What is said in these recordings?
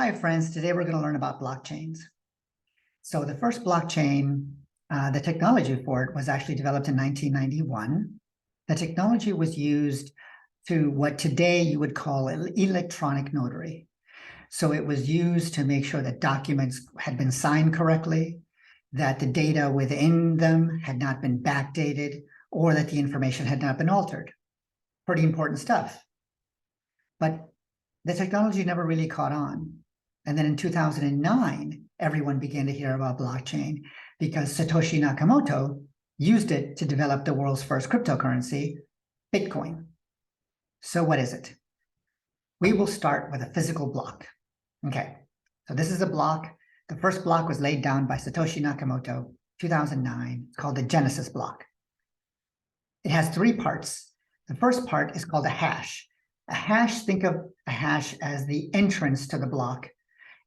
Hi, friends. Today we're going to learn about blockchains. So the first blockchain, the technology for it was actually developed in 1991. The technology was used to what today you would call electronic notary. So it was used to make sure that documents had been signed correctly, that the data within them had not been backdated, or that the information had not been altered. Pretty important stuff. But the technology never really caught on. And then in 2009, everyone began to hear about blockchain because Satoshi Nakamoto used it to develop the world's first cryptocurrency, Bitcoin. So what is it? We will start with a physical block. Okay, so this is a block. The first block was laid down by Satoshi Nakamoto, 2009. It's called the Genesis block. It has three parts. The first part is called a hash. A hash, think of a hash as the entrance to the block.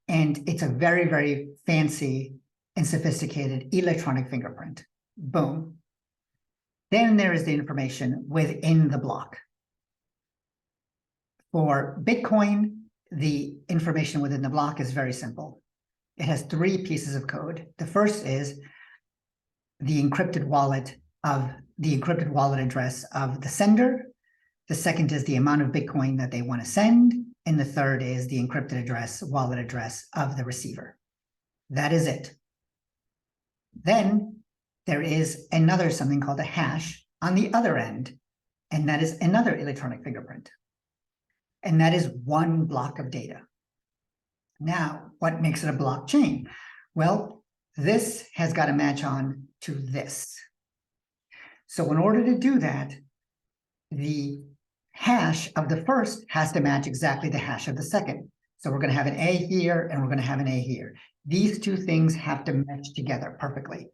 And it's a very, very fancy and sophisticated electronic fingerprint. Boom. Then there is the information within the block. For Bitcoin, the information within the block is very simple. It has three pieces of code. The first is the encrypted wallet address of the sender. The second is the amount of Bitcoin that they want to send. And the third is the encrypted wallet address of the receiver. That is it. Then there is something called a hash on the other end, and that is another electronic fingerprint. And that is one block of data. Now, what makes it a blockchain? Well, this has got to match on to this. So in order to do that, the hash of the first has to match exactly the hash of the second. So we're going to have an A here and we're going to have an A here. These two things have to match together perfectly.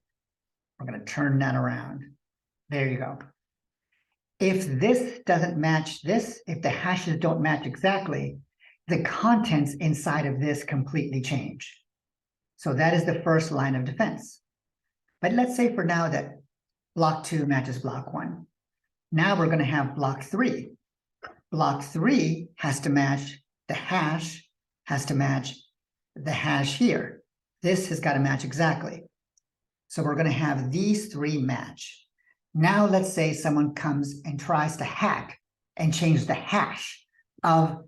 We're going to turn that around. There you go. If this doesn't match this, if the hashes don't match exactly, the contents inside of this completely change. So that is the first line of defense. But let's say for now that block 2 matches block 1. Now we're going to have block 3. Block 3 has to match the hash, here. This has got to match exactly. So we're going to have these three match. Now let's say someone comes and tries to hack and change the hash of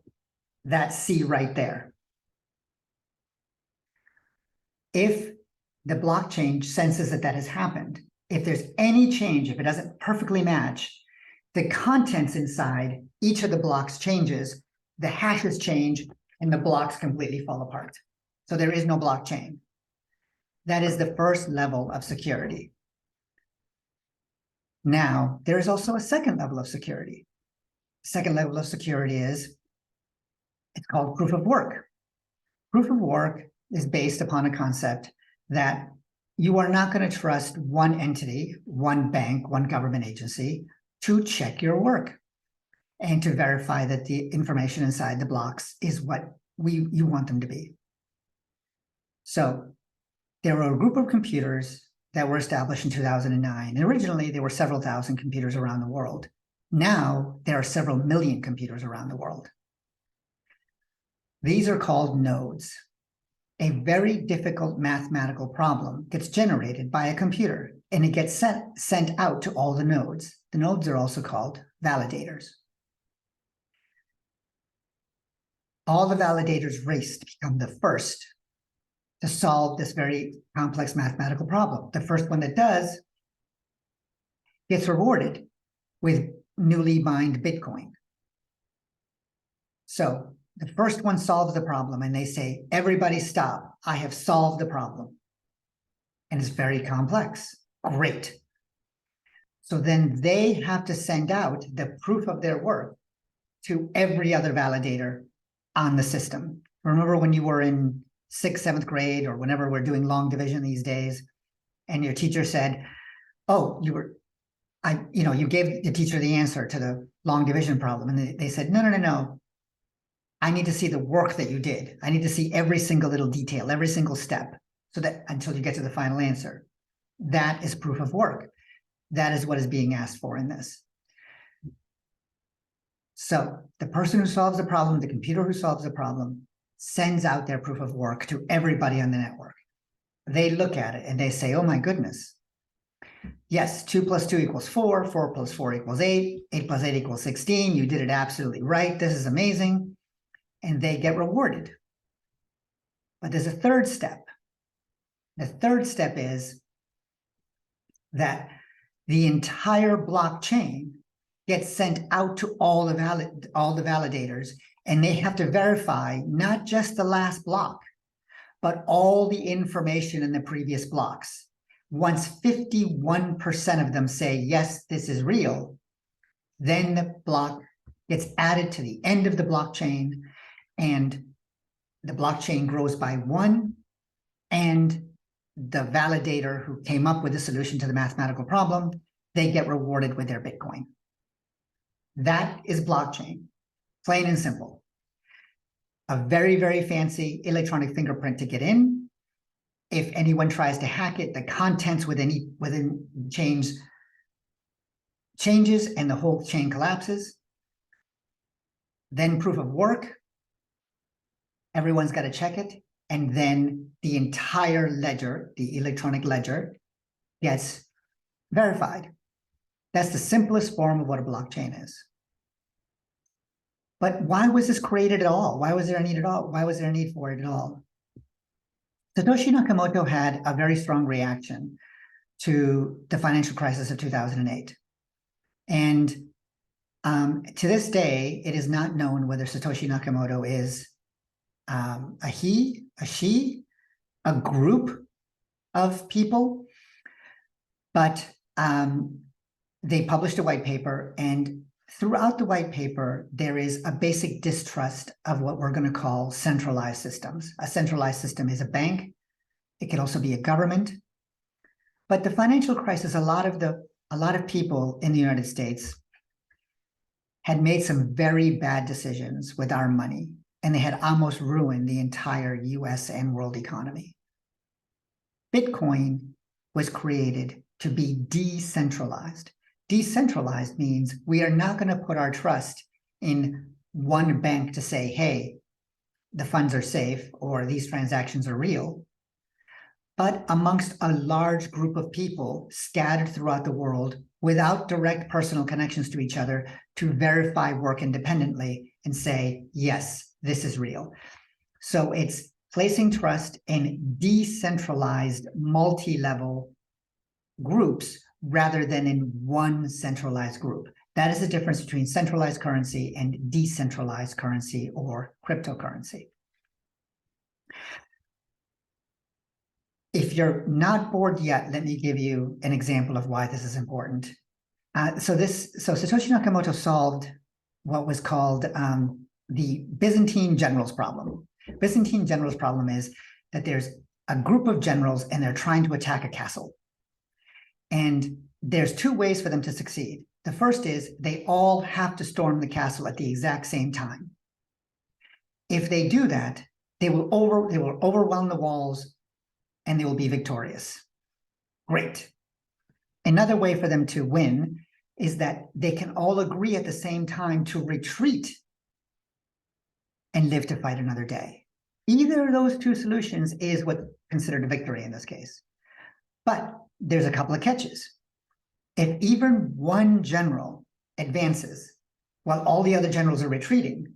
that C right there. If the blockchain senses that that has happened, if there's any change, if it doesn't perfectly match, the contents inside each of the blocks changes, the hashes change, and the blocks completely fall apart. So there is no blockchain. That is the first level of security. Now, there is also a second level of security. Second level of security it's called proof of work. Proof of work is based upon a concept that you are not going to trust one entity, one bank, one government agency to check your work and to verify that the information inside the blocks is what you want them to be. So there were a group of computers that were established in 2009. And originally, there were several thousand computers around the world. Now, there are several million computers around the world. These are called nodes. A very difficult mathematical problem gets generated by a computer, and it gets sent out to all the nodes. The nodes are also called validators. All the validators race to become the first to solve this very complex mathematical problem. The first one that does gets rewarded with newly mined Bitcoin. So the first one solves the problem and they say, everybody stop, I have solved the problem. And it's very complex. Great. So then they have to send out the proof of their work to every other validator on the system. Remember when you were in 6th, 7th grade, or whenever we're doing long division these days, and your teacher said, oh, you gave the teacher the answer to the long division problem. And they said, no. I need to see the work that you did. I need to see every single little detail, every single step, so that until you get to the final answer. That is proof of work. That is what is being asked for in this. So the person who solves the problem, the computer who solves the problem, sends out their proof of work to everybody on the network. They look at it and they say, oh my goodness, yes, 2 + 2 = 4, 4 + 4 = 8, 8 + 8 = 16. You did it absolutely right. This is amazing. And they get rewarded. But there's a third step. The third step is that the entire blockchain gets sent out to all the validators, and they have to verify not just the last block, but all the information in the previous blocks. Once 51% of them say, yes, this is real, then the block gets added to the end of the blockchain, and the blockchain grows by 1, and the validator who came up with the solution to the mathematical problem, they get rewarded with their Bitcoin. That is blockchain, plain and simple. A very, very fancy electronic fingerprint to get in. If anyone tries to hack it, the contents within changes and the whole chain collapses. Then proof of work. Everyone's got to check it. And then the entire ledger, the electronic ledger, gets verified. That's the simplest form of what a blockchain is. But why was this created at all? Why was there a need at all? Why was there a need for it at all? Satoshi Nakamoto had a very strong reaction to the financial crisis of 2008. And to this day, it is not known whether Satoshi Nakamoto is a he, a she, a group of people, but they published a white paper, and throughout the white paper, there is a basic distrust of what we're going to call centralized systems. A centralized system is a bank. It could also be a government. But the financial crisis, a lot of people in the United States had made some very bad decisions with our money, and they had almost ruined the entire US and world economy. Bitcoin was created to be decentralized. Decentralized means we are not going to put our trust in one bank to say, hey, the funds are safe or these transactions are real, but amongst a large group of people scattered throughout the world without direct personal connections to each other to verify work independently and say, yes, this is real. So it's placing trust in decentralized multi-level groups rather than in one centralized group. That is the difference between centralized currency and decentralized currency or cryptocurrency. If you're not bored yet, let me give you an example of why this is important. So Satoshi Nakamoto solved what was called the Byzantine generals problem. Byzantine generals problem is that there's a group of generals and they're trying to attack a castle. And there's 2 ways for them to succeed. The first is they all have to storm the castle at the exact same time. If they do that, they will overwhelm the walls and they will be victorious. Great. Another way for them to win is that they can all agree at the same time to retreat and live to fight another day. Either of those 2 solutions is what's considered a victory in this case. But there's a couple of catches. If even one general advances while all the other generals are retreating,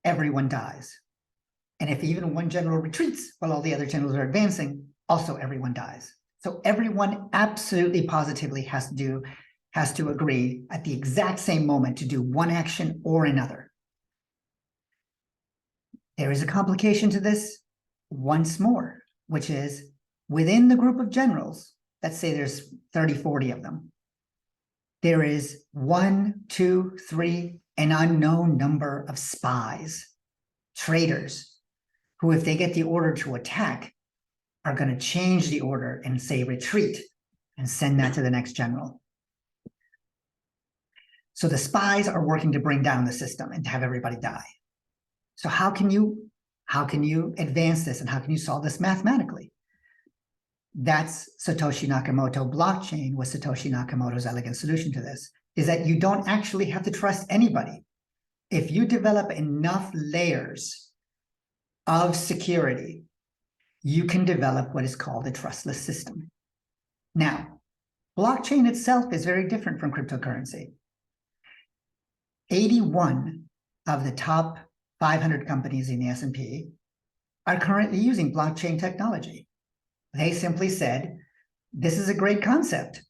everyone dies. And if even one general retreats while all the other generals are advancing, also everyone dies. So everyone absolutely positively has to agree at the exact same moment to do one action or another. There is a complication to this once more, which is within the group of generals, let's say there's 30, 40 of them, there is 1, 2, 3, an unknown number of spies, traitors, who, if they get the order to attack, are going to change the order and say retreat and send that to the next general. So the spies are working to bring down the system and to have everybody die. So how can you advance this and how can you solve this mathematically? That's Satoshi Nakamoto blockchain was Satoshi Nakamoto's elegant solution to this, is that you don't actually have to trust anybody. If you develop enough layers of security, you can develop what is called a trustless system. Now, blockchain itself is very different from cryptocurrency. 81 of the top 500 companies in the S&P are currently using blockchain technology. They simply said, this is a great concept.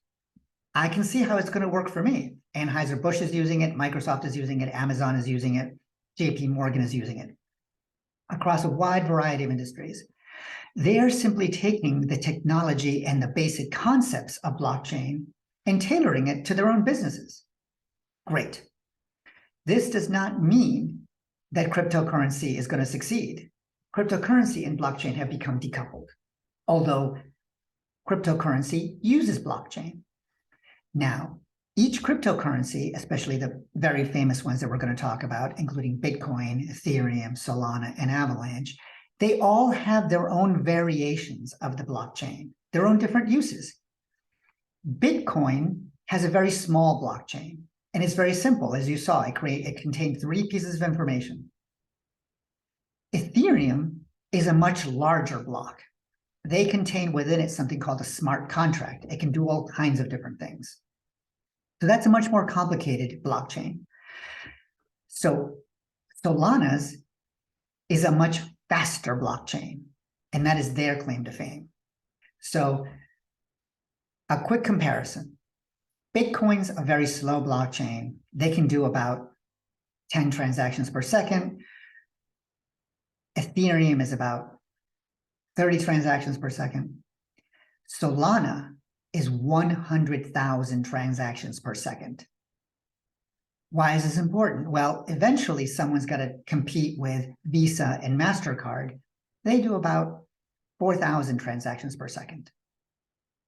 I can see how it's going to work for me. Anheuser-Busch is using it, Microsoft is using it, Amazon is using it, JP Morgan is using it, across a wide variety of industries. They are simply taking the technology and the basic concepts of blockchain and tailoring it to their own businesses. Great. This does not mean that cryptocurrency is going to succeed. Cryptocurrency and blockchain have become decoupled, although cryptocurrency uses blockchain. Now, each cryptocurrency, especially the very famous ones that we're going to talk about, including Bitcoin, Ethereum, Solana, and Avalanche, they all have their own variations of the blockchain, their own different uses. Bitcoin has a very small blockchain, and it's very simple. As you saw, it contained 3 pieces of information. Ethereum is a much larger block. They contain within it something called a smart contract. It can do all kinds of different things. So that's a much more complicated blockchain. So Solana's is a much faster blockchain, and that is their claim to fame. So a quick comparison. Bitcoin's a very slow blockchain. They can do about 10 transactions per second. Ethereum is about 30 transactions per second. Solana is 100,000 transactions per second. Why is this important? Well, eventually someone's got to compete with Visa and MasterCard. They do about 4,000 transactions per second.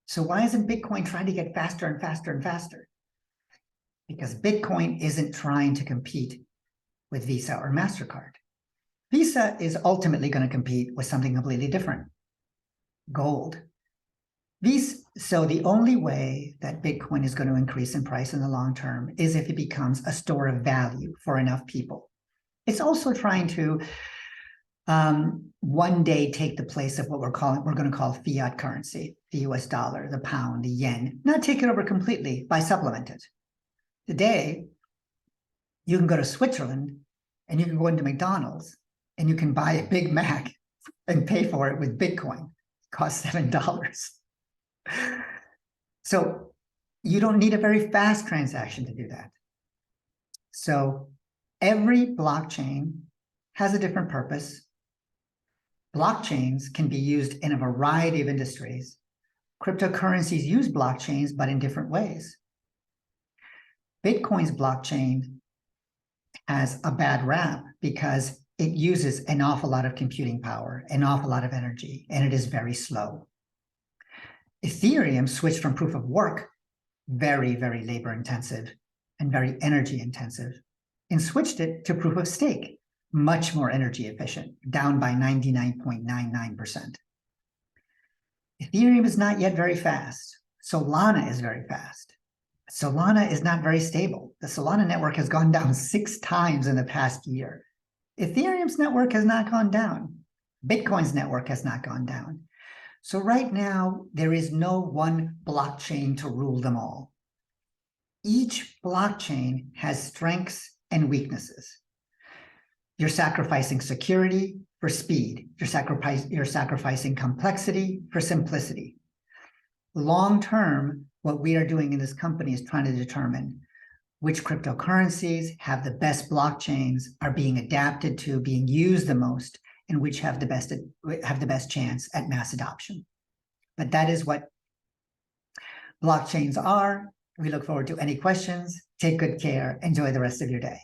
So why isn't Bitcoin trying to get faster and faster and faster? Because Bitcoin isn't trying to compete with Visa or MasterCard. Visa is ultimately going to compete with something completely different, gold. So the only way that Bitcoin is going to increase in price in the long term is if it becomes a store of value for enough people. It's also trying to one day take the place of what we're going to call fiat currency, the US dollar, the pound, the yen, not take it over completely, by supplement it. Today, you can go to Switzerland and you can go into McDonald's and you can buy a Big Mac and pay for it with Bitcoin. It costs $7. So you don't need a very fast transaction to do that. So every blockchain has a different purpose. Blockchains can be used in a variety of industries. Cryptocurrencies use blockchains, but in different ways. Bitcoin's blockchain has a bad rap because it uses an awful lot of computing power, an awful lot of energy, and it is very slow. Ethereum switched from proof of work, very, very labor intensive and very energy intensive, and switched it to proof of stake, much more energy efficient, down by 99.99%. Ethereum is not yet very fast. Solana is very fast. Solana is not very stable. The Solana network has gone down 6 times in the past year. Ethereum's network has not gone down. Bitcoin's network has not gone down. So right now, there is no one blockchain to rule them all. Each blockchain has strengths and weaknesses. You're sacrificing security for speed. You're sacrificing complexity for simplicity. Long term, what we are doing in this company is trying to determine which cryptocurrencies have the best blockchains, are being adapted to, being used the most, and which have the best chance at mass adoption. But that is what blockchains are. We look forward to any questions. Take good care. Enjoy the rest of your day.